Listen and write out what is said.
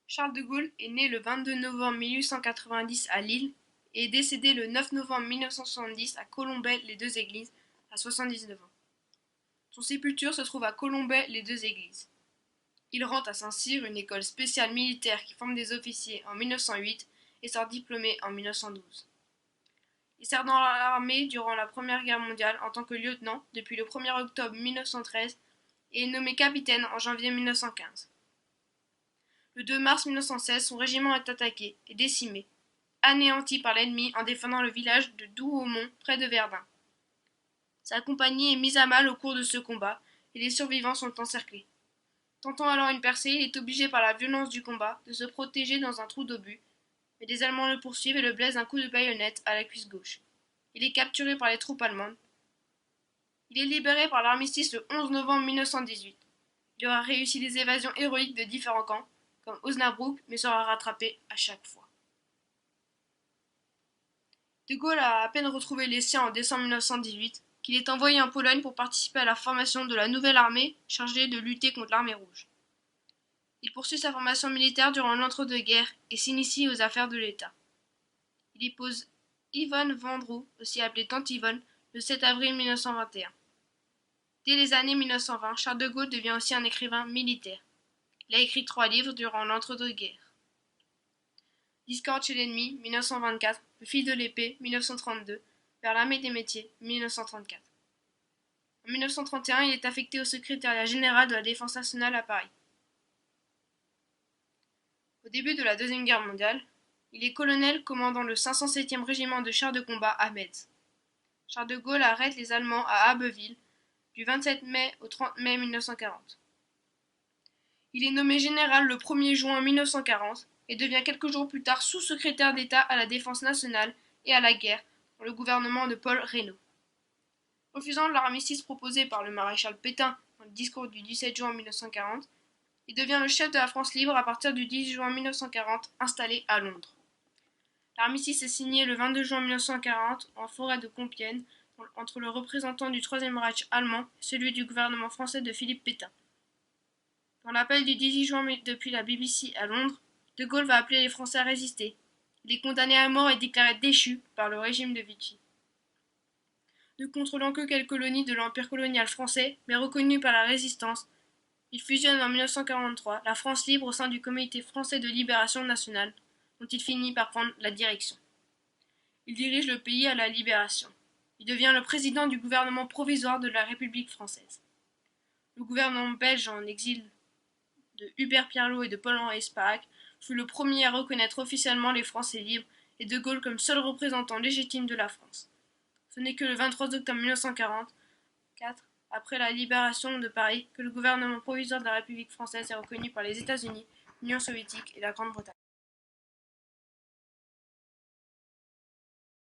Charles de Gaulle est né le 22 novembre 1890 à Lille et est décédé le 9 novembre 1970 à Colombey-les-Deux-Églises, à 79 ans. Son sépulture se trouve à Colombey-les-Deux-Églises. Il rentre à Saint-Cyr, une école spéciale militaire qui forme des officiers, en 1908 et sort diplômé en 1912. Il sert dans l'armée durant la Première Guerre mondiale en tant que lieutenant depuis le 1er octobre 1913 et est nommé capitaine en janvier 1915. Le 2 mars 1916, son régiment est attaqué et décimé, anéanti par l'ennemi en défendant le village de Douaumont près de Verdun. Sa compagnie est mise à mal au cours de ce combat et les survivants sont encerclés. Tentant alors une percée, il est obligé par la violence du combat de se protéger dans un trou d'obus, mais des Allemands le poursuivent et le blessent d'un coup de baïonnette à la cuisse gauche. Il est capturé par les troupes allemandes. Il est libéré par l'armistice le 11 novembre 1918. Il aura réussi des évasions héroïques de différents camps, comme Osnabrück, mais sera rattrapé à chaque fois. De Gaulle a à peine retrouvé les siens en décembre 1918 qu'il est envoyé en Pologne pour participer à la formation de la nouvelle armée chargée de lutter contre l'armée rouge. Il poursuit sa formation militaire durant l'entre-deux-guerres et s'initie aux affaires de l'État. Il épouse Yvonne Vendroux, aussi appelée Tante Yvonne, le 7 avril 1921. Dès les années 1920, Charles de Gaulle devient aussi un écrivain militaire. Il a écrit 3 livres durant l'entre-deux-guerres. Discorde chez l'ennemi, 1924, Le fil de l'épée, 1932, Vers l'armée des métiers, 1934. En 1931, il est affecté au secrétariat général de la Défense nationale à Paris. Au début de la Deuxième Guerre mondiale, il est colonel commandant le 507e régiment de chars de combat à Metz. Charles de Gaulle arrête les Allemands à Abbeville du 27 mai au 30 mai 1940. Il est nommé général le 1er juin 1940 et devient quelques jours plus tard sous-secrétaire d'État à la Défense nationale et à la guerre dans le gouvernement de Paul Reynaud. Refusant l'armistice proposé par le maréchal Pétain dans le discours du 17 juin 1940, il devient le chef de la France libre à partir du 10 juin 1940, installé à Londres. L'armistice est signé le 22 juin 1940 en forêt de Compiègne entre le représentant du Troisième Reich allemand et celui du gouvernement français de Philippe Pétain. Dans l'appel du 18 juin depuis la BBC à Londres, De Gaulle va appeler les Français à résister. Il est condamné à mort et déclaré déchu par le régime de Vichy. Ne contrôlant que quelques colonies de l'empire colonial français, mais reconnu par la résistance, il fusionne en 1943 la France libre au sein du Comité français de libération nationale, dont il finit par prendre la direction. Il dirige le pays à la libération. Il devient le président du gouvernement provisoire de la République française. Le gouvernement belge en exil de Hubert Pierlot et de Paul-Henri Spaak fut le premier à reconnaître officiellement les Français libres et De Gaulle comme seul représentant légitime de la France. Ce n'est que le 23 octobre 1944, après la libération de Paris, que le gouvernement provisoire de la République française est reconnu par les États-Unis, l'Union soviétique et la Grande-Bretagne.